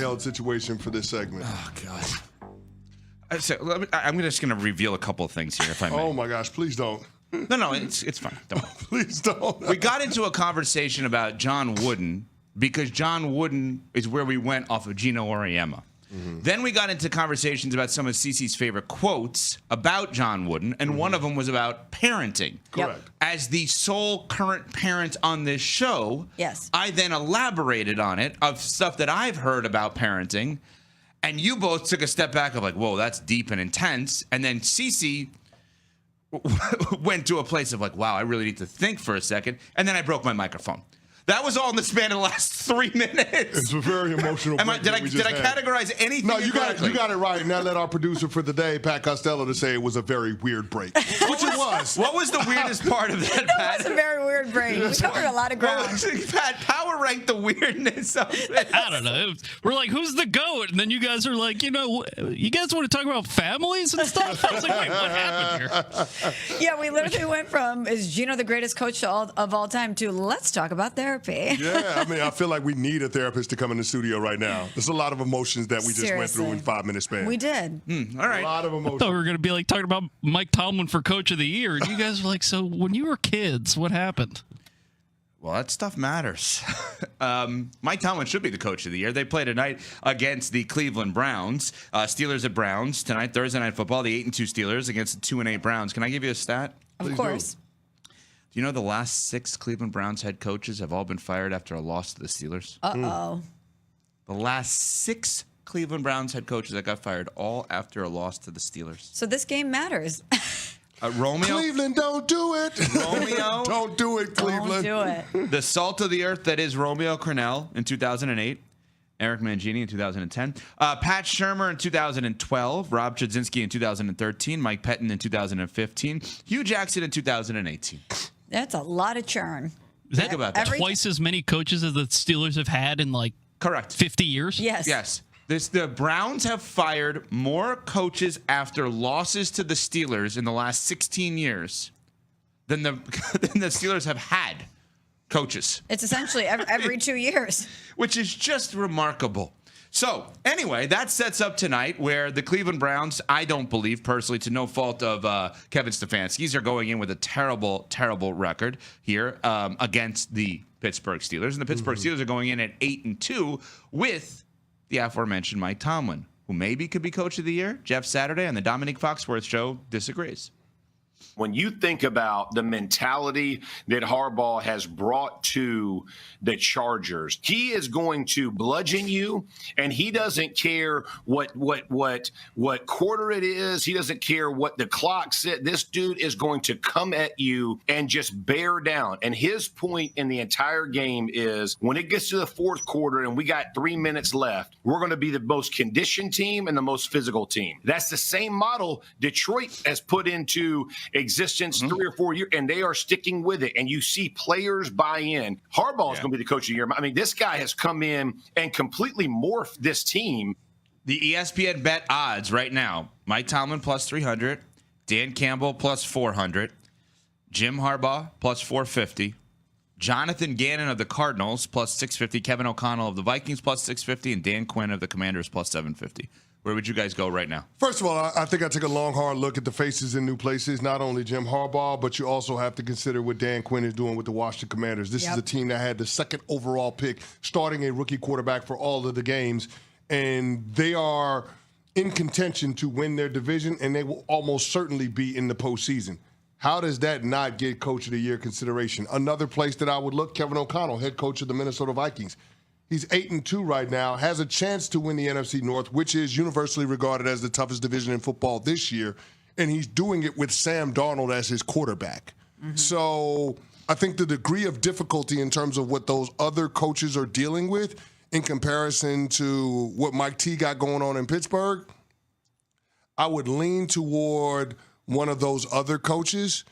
handheld situation for this segment. Oh, God. So I'm just going to reveal a couple of things here, if I may. Oh, my gosh. Please don't. No, it's fine. Don't worry. Please don't. We got into a conversation about John Wooden because John Wooden is where we went off of Gino Auriemma. Mm-hmm. Then we got into conversations about some of Cece's favorite quotes about John Wooden, and one of them was about parenting. Correct. As the sole current parent on this show, yes, I then elaborated on it of stuff that I've heard about parenting, and you both took a step back of like, whoa, that's deep and intense. And then Cece went to a place of like, wow, I really need to think for a second. And then I broke my microphone. That was all in the span of the last 3 minutes. It's a very emotional. Did I categorize anything? No, you got it right. Now let our producer for the day, Pat Costello, to say it was a very weird break, which it was. What was the weirdest part of that, Pat? It was a very weird break. We covered a lot of ground. Pat, power rank the weirdness of it. I don't know. We're like, who's the GOAT? And then you guys are like, you guys want to talk about families and stuff? I was like, wait, what happened here? Yeah, we literally went from, is Gino the greatest coach of all time, to let's talk about therapy. Yeah, I mean, I feel like we need a therapist to come in the studio right now. There's a lot of emotions that we just went through in 5 minutes span. We did. All right. A lot of emotions. I thought we were going to be like talking about Mike Tomlin for Coach of the Year. And you guys were like, so when you were kids, what happened? Well, that stuff matters. Mike Tomlin should be the Coach of the Year. They play tonight against the Cleveland Browns. Steelers at Browns tonight, Thursday Night Football. The 8-2 Steelers against the 2-8 Browns. Can I give you a stat? Of course. Do you know the last 6 Cleveland Browns head coaches have all been fired after a loss to the Steelers? Uh-oh. The last 6 Cleveland Browns head coaches that got fired all after a loss to the Steelers. So this game matters. Romeo. Cleveland, don't do it. Romeo. Don't do it, Cleveland. Don't do it. The salt of the earth that is Romeo Crennel in 2008. Eric Mangini in 2010. Pat Shurmur in 2012. Rob Chudzinski in 2013. Mike Pettin in 2015. Hugh Jackson in 2018. That's a lot of churn. Think about that. Twice as many coaches as the Steelers have had in like correct 50 years? Yes. Yes. The Browns have fired more coaches after losses to the Steelers in the last 16 years than the Steelers have had coaches. It's essentially every 2 years. Which is just remarkable. So, anyway, that sets up tonight where the Cleveland Browns, I don't believe personally, to no fault of Kevin Stefanski's, are going in with a terrible, terrible record here against the Pittsburgh Steelers. And the Pittsburgh Steelers are going in at 8-2 with the aforementioned Mike Tomlin, who maybe could be Coach of the Year. Jeff Saturday on the Dominique Foxworth Show disagrees. When you think about the mentality that Harbaugh has brought to the Chargers, he is going to bludgeon you, and he doesn't care what quarter it is. He doesn't care what the clock said. This dude is going to come at you and just bear down. And his point in the entire game is when it gets to the fourth quarter and we got 3 minutes left, we're going to be the most conditioned team and the most physical team. That's the same model Detroit has put into existence 3 or 4 years, and they are sticking with it. And you see players buy in. Harbaugh is going to be the coach of the year. I mean, this guy has come in and completely morphed this team. The ESPN bet odds right now: Mike Tomlin plus 300, Dan Campbell plus 400, Jim Harbaugh plus 450, Jonathan Gannon of the Cardinals plus 650, Kevin O'Connell of the Vikings plus 650, and Dan Quinn of the Commanders plus 750. Where would you guys go right now? First of all, I think I take a long, hard look at the faces in new places. Not only Jim Harbaugh, but you also have to consider what Dan Quinn is doing with the Washington Commanders. This is a team that had the second overall pick, starting a rookie quarterback for all of the games, and they are in contention to win their division, and they will almost certainly be in the postseason. How does that not get Coach of the Year consideration? Another place that I would look, Kevin O'Connell, head coach of the Minnesota Vikings. He's 8-2 right now, has a chance to win the NFC North, which is universally regarded as the toughest division in football this year, and he's doing it with Sam Darnold as his quarterback. So I think the degree of difficulty in terms of what those other coaches are dealing with in comparison to what Mike T got going on in Pittsburgh, I would lean toward one of those other coaches.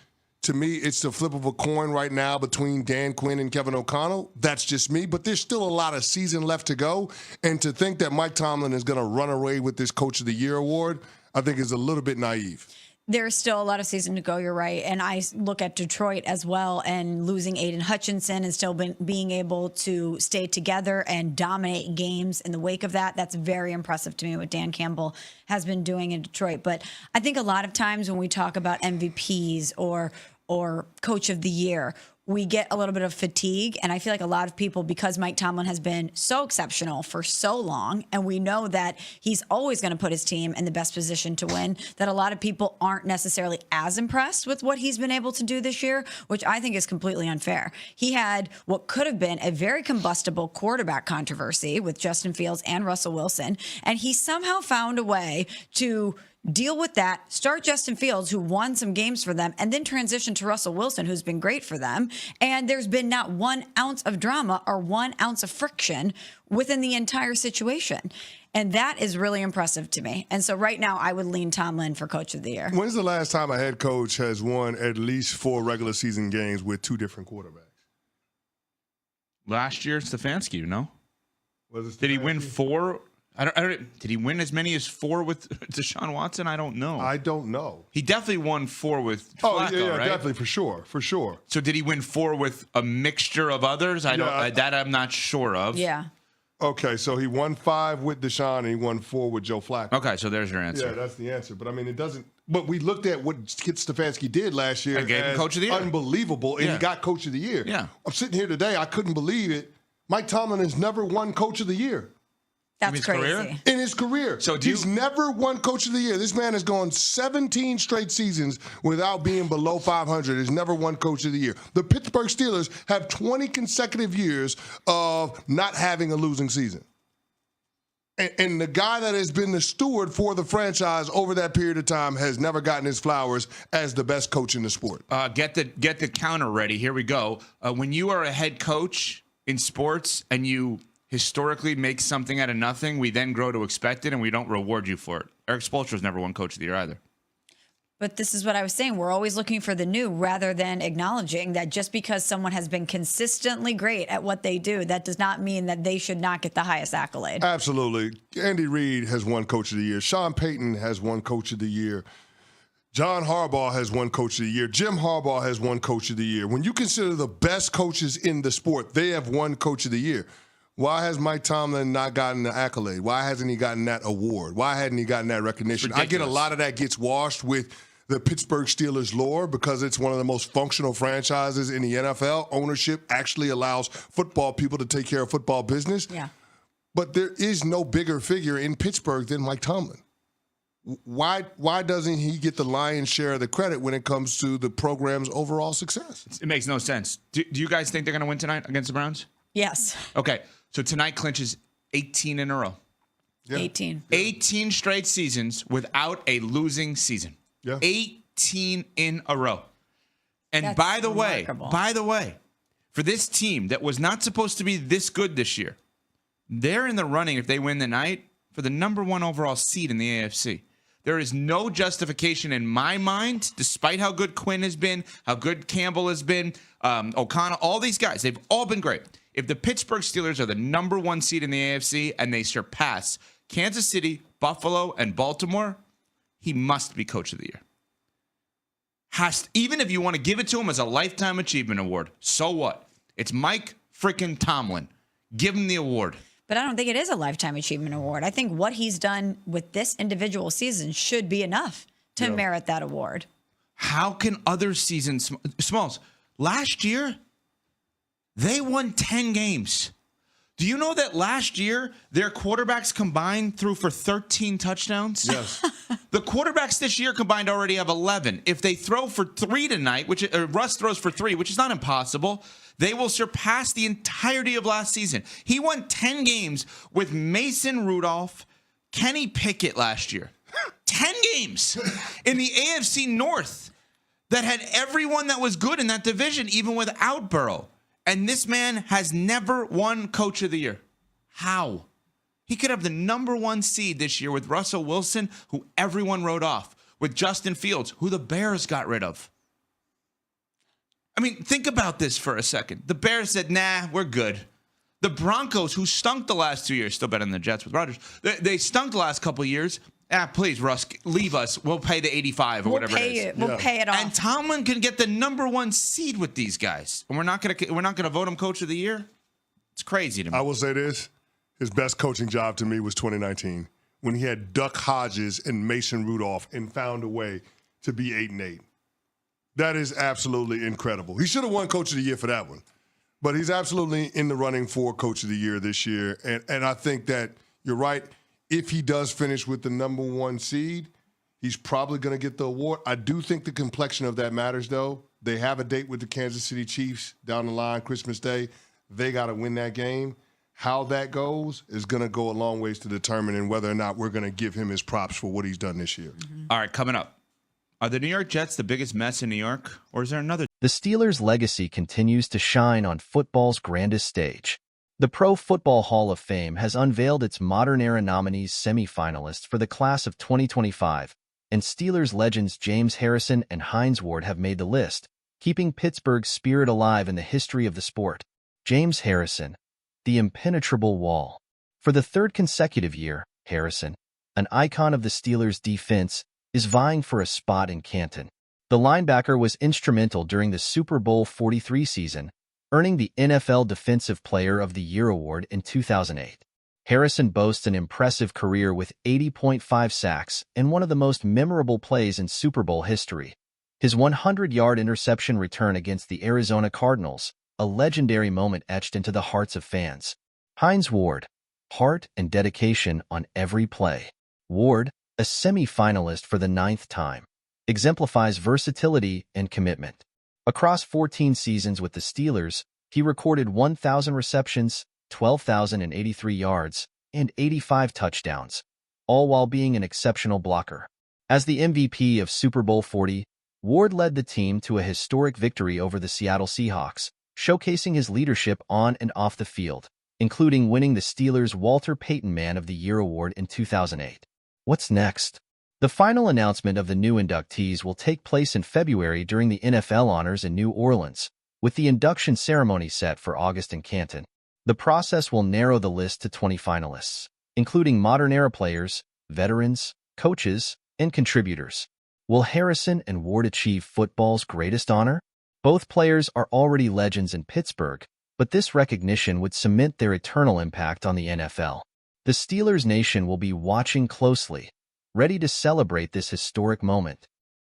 To me, it's the flip of a coin right now between Dan Quinn and Kevin O'Connell. That's just me, but there's still a lot of season left to go. And to think that Mike Tomlin is going to run away with this Coach of the Year award, I think is a little bit naive. There's still a lot of season to go, you're right. And I look at Detroit as well, and losing Aiden Hutchinson and still being able to stay together and dominate games in the wake of that. That's very impressive to me what Dan Campbell has been doing in Detroit. But I think a lot of times when we talk about MVPs or coach of the year, we get a little bit of fatigue. And I feel like a lot of people, because Mike Tomlin has been so exceptional for so long, and we know that he's always going to put his team in the best position to win, that a lot of people aren't necessarily as impressed with what he's been able to do this year, which I think is completely unfair. He had what could have been a very combustible quarterback controversy with Justin Fields and Russell Wilson, and he somehow found a way to deal with that, start Justin Fields, who won some games for them, and then transition to Russell Wilson, who's been great for them. And there's been not 1 ounce of drama or 1 ounce of friction within the entire situation. And that is really impressive to me. And so right now, I would lean Tomlin for Coach of the Year. When's the last time a head coach has won at least 4 regular season games with 2 different quarterbacks? Last year, Stefanski, you know? Was it Did he win Stefanski? 4? I don't. Did he win as many as 4 with Deshaun Watson? I don't know. I don't know. He definitely won 4 with Oh, Flacco, yeah, right? definitely, for sure. So did he win 4 with a mixture of others? That I'm not sure of. Yeah. Okay, so he won 5 with Deshaun and he won 4 with Joe Flacco. Okay, so there's your answer. Yeah, that's the answer. But I mean, it doesn't. But we looked at what Skip Stefanski did last year. And gave him as Coach of the Year. Unbelievable, and Yeah. he got Coach of the Year. Yeah. I'm sitting here today. I couldn't believe it. Mike Tomlin has never won Coach of the Year That's his crazy. career? in his career. So he's never won Coach of the Year. This man has gone 17 straight seasons without being below 500. He's never won Coach of the Year. The Pittsburgh Steelers have 20 consecutive years of not having a losing season. And the guy that has been the steward for the franchise over that period of time has never gotten his flowers as the best coach in the sport. Get the counter ready. Here we go. When you are a head coach in sports and you historically make something out of nothing, we then grow to expect it and we don't reward you for it. Eric Spoelstra's never won Coach of the Year either. But this is what I was saying. We're always looking for the new rather than acknowledging that just because someone has been consistently great at what they do, that does not mean that they should not get the highest accolade. Absolutely. Andy Reid has won Coach of the Year. Sean Payton has won Coach of the Year. John Harbaugh has won Coach of the Year. Jim Harbaugh has won Coach of the Year. When you consider the best coaches in the sport, they have won Coach of the Year. Why has Mike Tomlin not gotten the accolade? Why hasn't he gotten that award? Why hadn't he gotten that recognition? I get a lot of that gets washed with the Pittsburgh Steelers lore because it's one of the most functional franchises in the NFL. Ownership actually allows football people to take care of football business. Yeah. But there is no bigger figure in Pittsburgh than Mike Tomlin. Why doesn't he get the lion's share of the credit when it comes to the program's overall success? It makes no sense. Do you guys think they're going to win tonight against the Browns? Yes. Okay, so tonight clinches 18 in a row. Yeah. 18. 18 straight seasons without a losing season. Yeah. 18 in a row. And That's by the remarkable. way, for this team that was not supposed to be this good this year, they're in the running if they win the night for the number 1 overall seed in the AFC. There is no justification in my mind, despite how good Quinn has been, how good Campbell has been, O'Connell, all these guys, they've all been great. If the Pittsburgh Steelers are the number 1 seed in the AFC and they surpass Kansas City, Buffalo, and Baltimore, he must be Coach of the Year. Even if you want to give it to him as a Lifetime Achievement Award, so what? It's Mike freaking Tomlin. Give him the award. But I don't think it is a Lifetime Achievement Award. I think what he's done with this individual season should be enough to merit that award. How can other seasons, Smalls, last year, they won 10 games. Do you know that last year, their quarterbacks combined threw for 13 touchdowns? Yes. The quarterbacks this year combined already have 11. If they throw for 3 tonight, Russ throws for 3, which is not impossible, they will surpass the entirety of last season. He won 10 games with Mason Rudolph, Kenny Pickett last year. 10 games in the AFC North that had everyone that was good in that division, even without Burrow. And this man has never won Coach of the Year. How? He could have the number 1 seed this year with Russell Wilson, who everyone wrote off, with Justin Fields, who the Bears got rid of. I mean, think about this for a second. The Bears said, nah, we're good. The Broncos, who stunk the last 2 years, still better than the Jets with Rodgers, they stunk the last couple of years. Please, Russ, leave us. We'll pay the 85 or whatever it is. We'll pay it off. And Tomlin can get the #1 seed with these guys, and we're not gonna vote him coach of the year. It's crazy to me. I will say this: his best coaching job to me was 2019 when he had Duck Hodges and Mason Rudolph and found a way to be 8-8. That is absolutely incredible. He should have won Coach of the Year for that one, but he's absolutely in the running for Coach of the Year this year. And I think that you're right. If he does finish with the #1 seed, he's probably going to get the award. I do think the complexion of that matters, though. They have a date with the Kansas City Chiefs down the line, Christmas Day. They got to win that game. How that goes is going to go a long ways to determining whether or not we're going to give him his props for what he's done this year. All right, coming up. Are the New York Jets the biggest mess in New York, or is there another? The Steelers' legacy continues to shine on football's grandest stage. The Pro Football Hall of Fame has unveiled its modern-era nominees semifinalists for the class of 2025, and Steelers legends James Harrison and Hines Ward have made the list, keeping Pittsburgh's spirit alive in the history of the sport. James Harrison, the impenetrable wall. For the third consecutive year, Harrison, an icon of the Steelers' defense, is vying for a spot in Canton. The linebacker was instrumental during the Super Bowl 43 season, earning the NFL Defensive Player of the Year award in 2008. Harrison boasts an impressive career with 80.5 sacks and one of the most memorable plays in Super Bowl history. His 100-yard interception return against the Arizona Cardinals, a legendary moment etched into the hearts of fans. Hines Ward, heart and dedication on every play. Ward, a semi-finalist for the 9th time, exemplifies versatility and commitment. Across 14 seasons with the Steelers, he recorded 1,000 receptions, 12,083 yards, and 85 touchdowns, all while being an exceptional blocker. As the MVP of Super Bowl 40, Ward led the team to a historic victory over the Seattle Seahawks, showcasing his leadership on and off the field, including winning the Steelers' Walter Payton Man of the Year award in 2008. What's next? The final announcement of the new inductees will take place in February during the NFL Honors in New Orleans, with the induction ceremony set for August in Canton. The process will narrow the list to 20 finalists, including modern-era players, veterans, coaches, and contributors. Will Harrison and Ward achieve football's greatest honor? Both players are already legends in Pittsburgh, but this recognition would cement their eternal impact on the NFL. The Steelers Nation will be watching closely, ready to celebrate this historic moment.